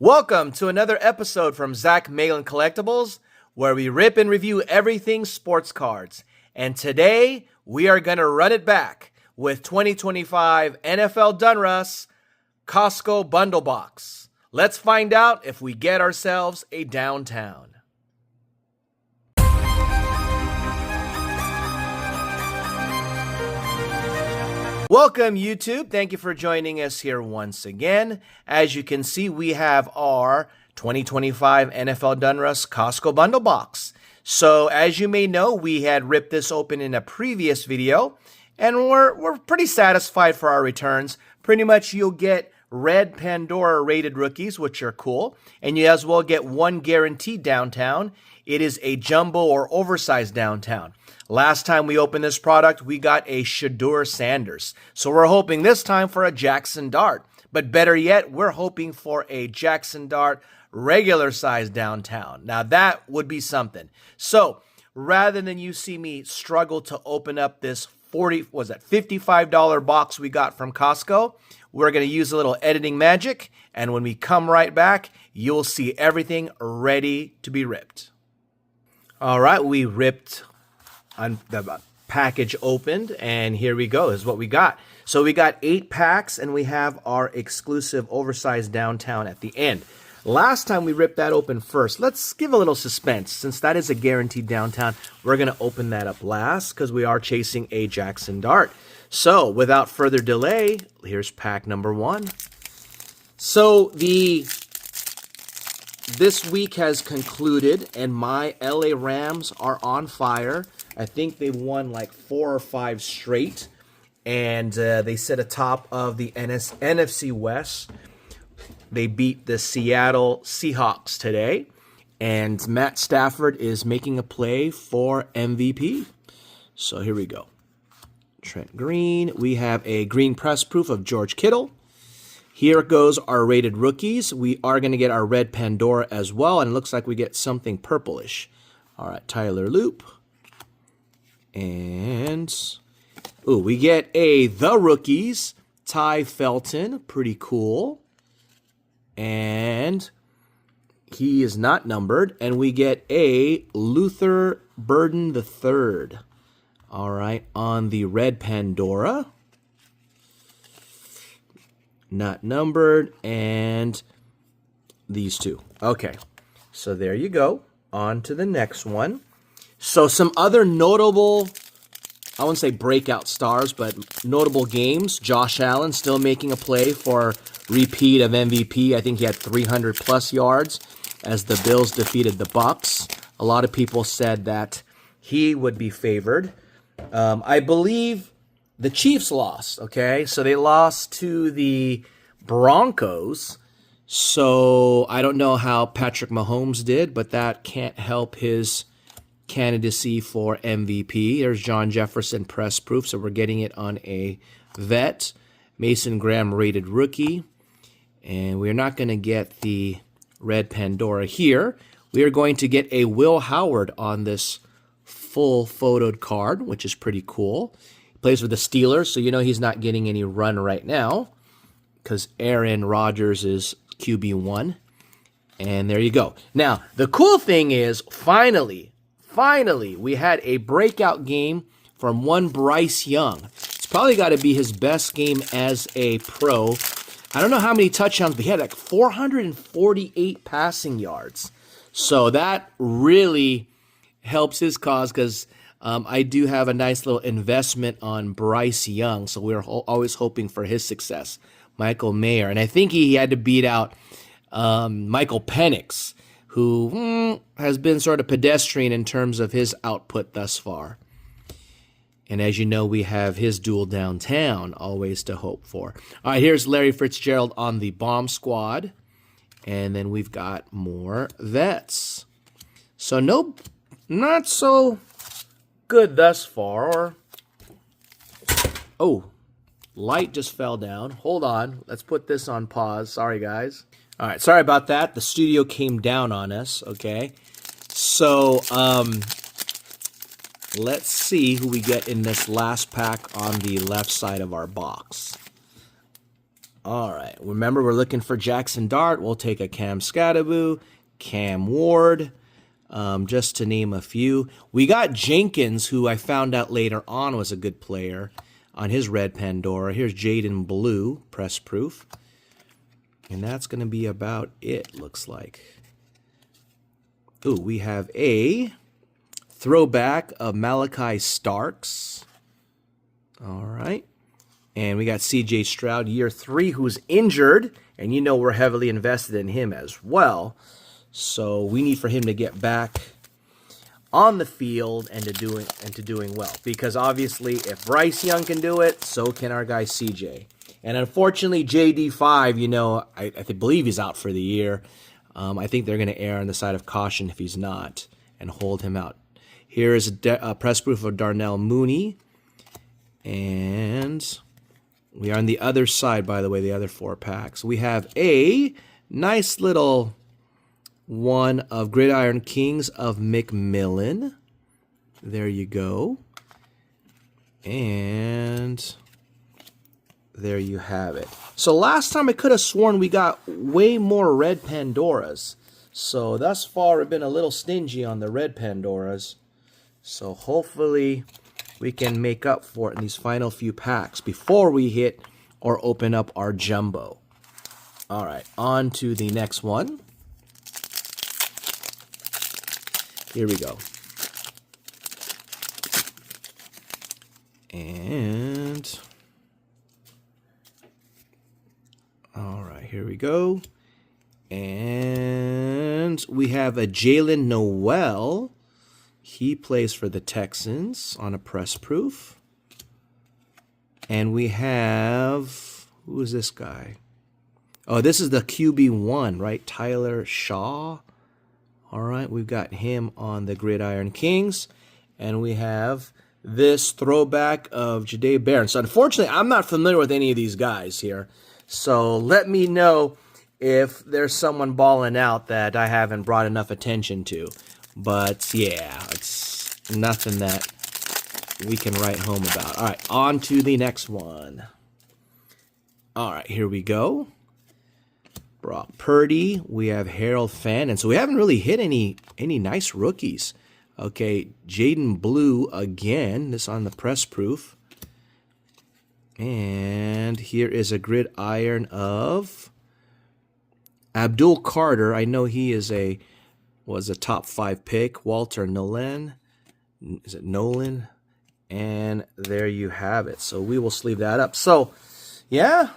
Welcome to another episode from Zach Malin Collectibles, where we rip and review everything sports cards. And today, we are going to run it back with 2025 NFL Donruss Costco Bundle Box. Let's find out if we get ourselves a downtown. Welcome, YouTube. Thank you for joining us here once again. As you can see, we have our 2025 NFL Donruss Costco Bundle Box. So, as you may know, we had ripped this open in a previous video, and we're pretty satisfied for our returns. Pretty much, you'll get red Pandora rated rookies, which are cool, and you as well get one guaranteed downtown. It is a jumbo or oversized downtown. Last time we opened this product, we got a Shedeur Sanders. So we're hoping this time for a Jackson Dart. But better yet, we're hoping for a Jackson Dart regular size downtown. Now that would be something. So rather than you see me struggle to open up this $55 box we got from Costco, we're going to use a little editing magic. And when we come right back, you'll see everything ready to be ripped. All right, we ripped on the package opened, and here we go, is what we got. So we got 8 packs, and we have our exclusive oversized downtown at the end. Last time we ripped that open first. Let's give a little suspense. Since that is a guaranteed downtown, we're going to open that up last because we are chasing a Jackson Dart. So without further delay, here's pack number 1. So this week has concluded, and my LA Rams are on fire. I think they won like 4 or 5 straight, and they sit atop of the NFC West. They beat the Seattle Seahawks today, and Matt Stafford is making a play for MVP. So here we go. Trent Green. We have a green press proof of George Kittle. Here goes our rated rookies. We are going to get our red Pandora as well, and it looks like we get something purplish. All right, Tyler Loop. And, we get the rookies, Ty Felton, pretty cool. And he is not numbered. And we get a Luther Burden III. All right, on the red Pandora. Not numbered. And these two. Okay, so there you go. On to the next one. So some other notable, I wouldn't say breakout stars, but notable games. Josh Allen still making a play for repeat of MVP. I think he had 300 plus yards as the Bills defeated the Bucs. A lot of people said that he would be favored. I believe the Chiefs lost, okay? So they lost to the Broncos. So I don't know how Patrick Mahomes did, but that can't help his candidacy for MVP. There's John Jefferson press proof, so we're getting it on a vet. Mason Graham rated rookie. And we're not going to get the red Pandora here. We are going to get a Will Howard on this full photoed card, which is pretty cool. He plays for the Steelers, so you know he's not getting any run right now because Aaron Rodgers is QB1. And there you go. Now, the cool thing is, finally, we had a breakout game from one Bryce Young. It's probably got to be his best game as a pro. I don't know how many touchdowns, but he had like 448 passing yards. So that really helps his cause because I do have a nice little investment on Bryce Young. So we're always hoping for his success. Michael Mayer. And I think he had to beat out Michael Penix, who has been sort of pedestrian in terms of his output thus far. And as you know, we have his dual downtown always to hope for. All right, here's Larry Fitzgerald on the bomb squad. And then we've got more vets. So not so good thus far. Oh, light just fell down. Hold on. Let's put this on pause. Sorry, guys. All right, sorry about that. The studio came down on us, okay? So, let's see who we get in this last pack on the left side of our box. All right. Remember, we're looking for Jackson Dart. We'll take a Cam Scattaboo, Cam Ward, just to name a few. We got Jenkins, who I found out later on was a good player on his red Pandora. Here's Jaden Blue, press proof. And that's going to be about it, looks like. Ooh, we have a throwback of Malachi Starks. All right. And we got C.J. Stroud, year 3, who's injured. And you know we're heavily invested in him as well. So we need for him to get back on the field and to doing well. Because obviously, if Bryce Young can do it, so can our guy C.J. And unfortunately, JD5, you know, I believe he's out for the year. I think they're going to err on the side of caution if he's not and hold him out. Here is a press proof of Darnell Mooney. And we are on the other side, by the way, the other 4 packs. We have a nice little one of Gridiron Kings of McMillan. There you go. And there you have it. So last time I could have sworn we got way more red Pandoras. So thus far we've been a little stingy on the red Pandoras. So hopefully we can make up for it in these final few packs before we hit or open up our jumbo. All right, on to the next one. Here we go. And all right, here we go. And we have a Jalen Noel. He plays for the Texans on a press proof. And we have, who is this guy? Oh, this is the QB1, right? Tyler Shaw. All right, we've got him on the Gridiron Kings. And we have this throwback of Jahdae Barron. So unfortunately, I'm not familiar with any of these guys here. So let me know if there's someone balling out that I haven't brought enough attention to. But yeah, it's nothing that we can write home about. All right, on to the next one. All right, here we go. Brock Purdy. We have Harold Fenn. And so we haven't really hit any nice rookies. Okay, Jaden Blue again. This on the press proof. And here is a gridiron of Abdul Carter. I know he was a top 5 pick. Walter Nolan. Is it Nolan? And there you have it. So we will sleeve that up. So, yeah,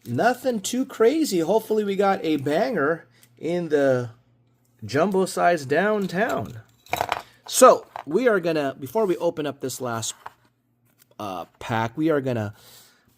nothing too crazy. Hopefully we got a banger in the jumbo size downtown. So we are going to, before we open up this last pack, we are going to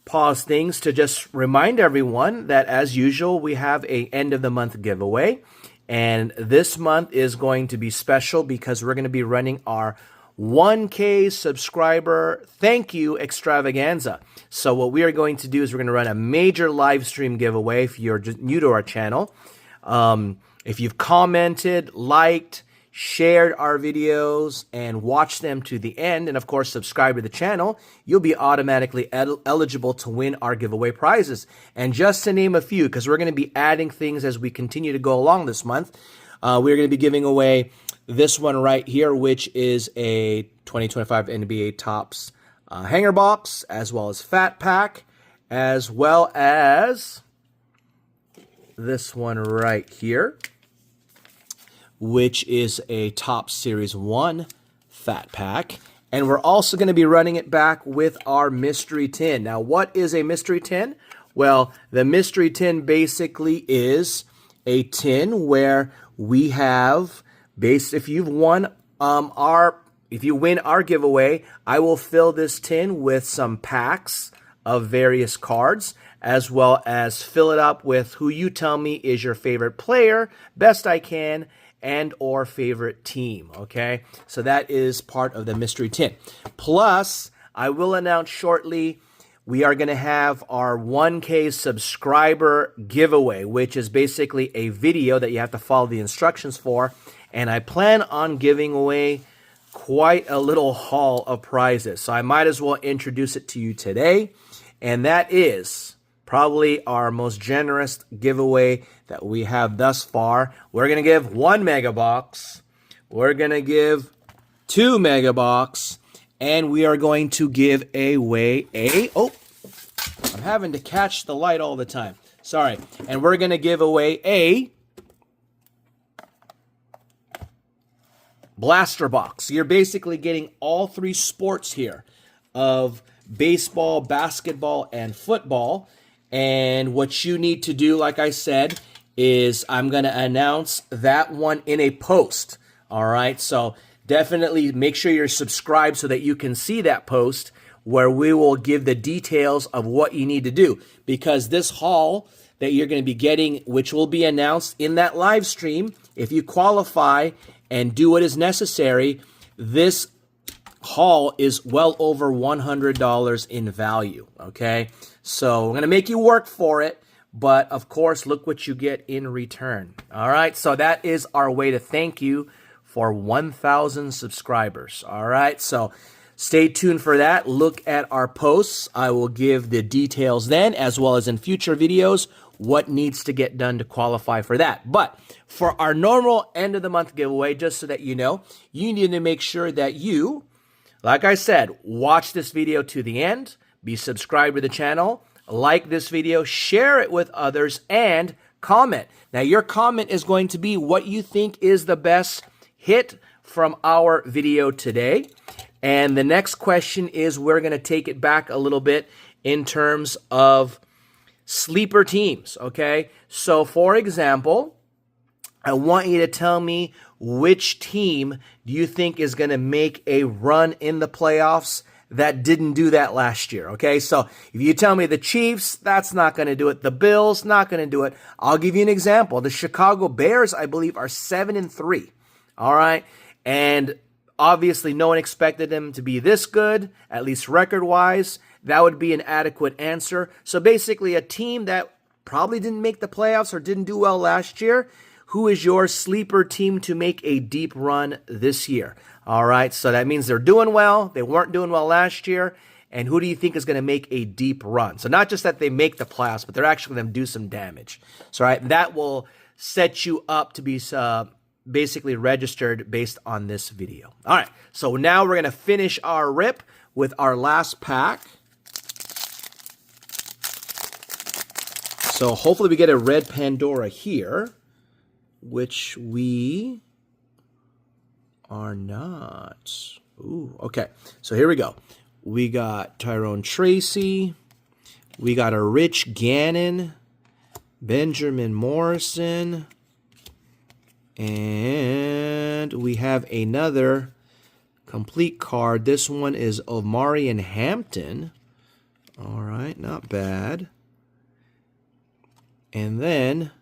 pause things to just remind everyone that, as usual, we have a end of the month giveaway. And this month is going to be special because we're going to be running our 1K subscriber thank you extravaganza. So what we are going to do is we're going to run a major live stream giveaway if you're just new to our channel. If you've commented, liked, shared our videos, and watched them to the end, and of course subscribe to the channel, you'll be automatically eligible to win our giveaway prizes. And just to name a few, because we're going to be adding things as we continue to go along this month, we're going to be giving away this one right here, which is a 2025 NBA Topps hanger box, as well as Fat Pack, as well as this one right here, which is a Topps Series 1 Fat Pack. And we're also going to be running it back with our Mystery Tin. Now, what is a Mystery Tin? Well, the Mystery Tin basically is a tin where we have, if you win our giveaway, I will fill this tin with some packs of various cards, as well as fill it up with who you tell me is your favorite player, best I can, and or favorite team, okay? So that is part of the Mystery Tin. Plus, I will announce shortly, we are going to have our 1K subscriber giveaway, which is basically a video that you have to follow the instructions for. And I plan on giving away quite a little haul of prizes. So I might as well introduce it to you today. And that is Probably our most generous giveaway that we have thus far. We're going to give 1 mega box. We're going to give 2 mega box. And we are going to give away a... Oh, I'm having to catch the light all the time. Sorry. And we're going to give away a blaster box. You're basically getting all 3 sports here of baseball, basketball, and football. And what you need to do, like I said, is I'm going to announce that one in a post. All right, so definitely make sure you're subscribed so that you can see that post where we will give the details of what you need to do. Because this haul that you're going to be getting, which will be announced in that live stream, if you qualify and do what is necessary, this haul is well over $100 in value, okay? So we're going to make you work for it, but of course, look what you get in return. All right, so that is our way to thank you for 1,000 subscribers. All right, so stay tuned for that. Look at our posts. I will give the details then, as well as in future videos, what needs to get done to qualify for that. But for our normal end of the month giveaway, just so that you know, you need to make sure that you, like I said, watch this video to the end, be subscribed to the channel, like this video, share it with others, and comment. Now, your comment is going to be what you think is the best hit from our video today. And the next question is, we're going to take it back a little bit in terms of sleeper teams, okay? So, for example, I want you to tell me which team do you think is going to make a run in the playoffs that didn't do that last year, okay? So if you tell me the Chiefs, that's not going to do it. The Bills, not going to do it. I'll give you an example. The Chicago Bears, I believe, are 7-3, all right? And obviously no one expected them to be this good, at least record-wise. That would be an adequate answer. So basically a team that probably didn't make the playoffs or didn't do well last year. Who is your sleeper team to make a deep run this year? All right, so that means they're doing well. They weren't doing well last year. And who do you think is going to make a deep run? So not just that they make the playoffs, but they're actually going to do some damage. So, all right, that will set you up to be basically registered based on this video. All right, so now we're going to finish our rip with our last pack. So hopefully we get a red Pandora here, which we are not. Ooh, okay. So here we go. We got Tyrone Tracy. We got a Rich Gannon, Benjamin Morrison, and we have another complete card. This one is Omari and Hampton. All right, not bad. And then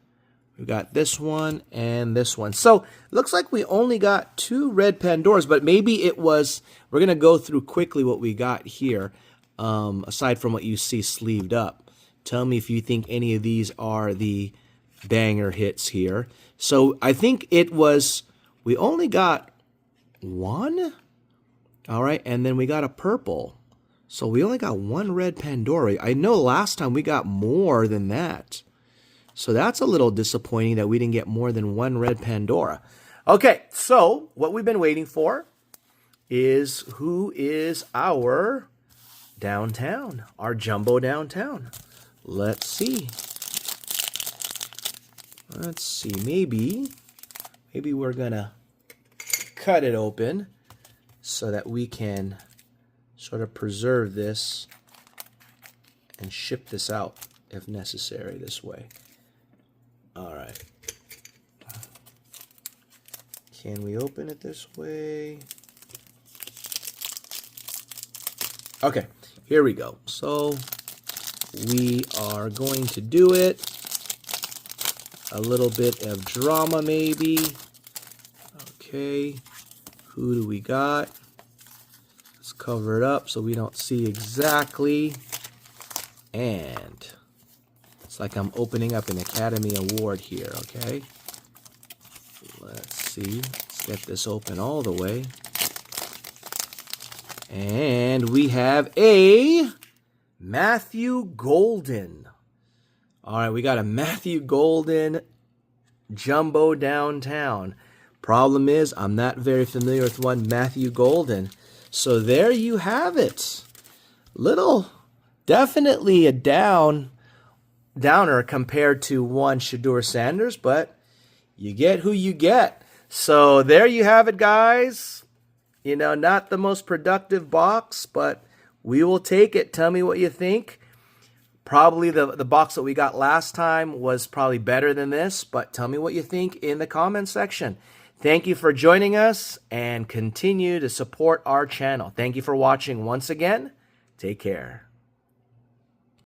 we got this one and this one. So looks like we only got 2 red Pandoras, but maybe it was, we're going to go through quickly what we got here, aside from what you see sleeved up. Tell me if you think any of these are the banger hits here. So I think it was, we only got 1. All right, and then we got a purple. So we only got 1 red Pandora. I know last time we got more than that. So that's a little disappointing that we didn't get more than 1 red Pandora. Okay, so what we've been waiting for is who is our downtown, our jumbo downtown. Let's see. Let's see, maybe we're gonna cut it open so that we can sort of preserve this and ship this out if necessary this way. All right. Can we open it this way? Okay, here we go. So we are going to do it. A little bit of drama maybe. Okay, who do we got? Let's cover it up so we don't see exactly. And it's like I'm opening up an Academy Award here, okay? Let's see. Let's get this open all the way. And we have a Matthew Golden. All right, we got a Matthew Golden Jumbo Downtown. Problem is, I'm not very familiar with one Matthew Golden. So there you have it. Definitely a downer compared to one Shedeur Sanders, but you get who you get. So there you have it, guys. You know, not the most productive box, but we will take it. Tell me what you think. Probably the box that we got last time was probably better than this, but tell me what you think in the comment section. Thank you for joining us and continue to support our channel. Thank you for watching once again. Take care.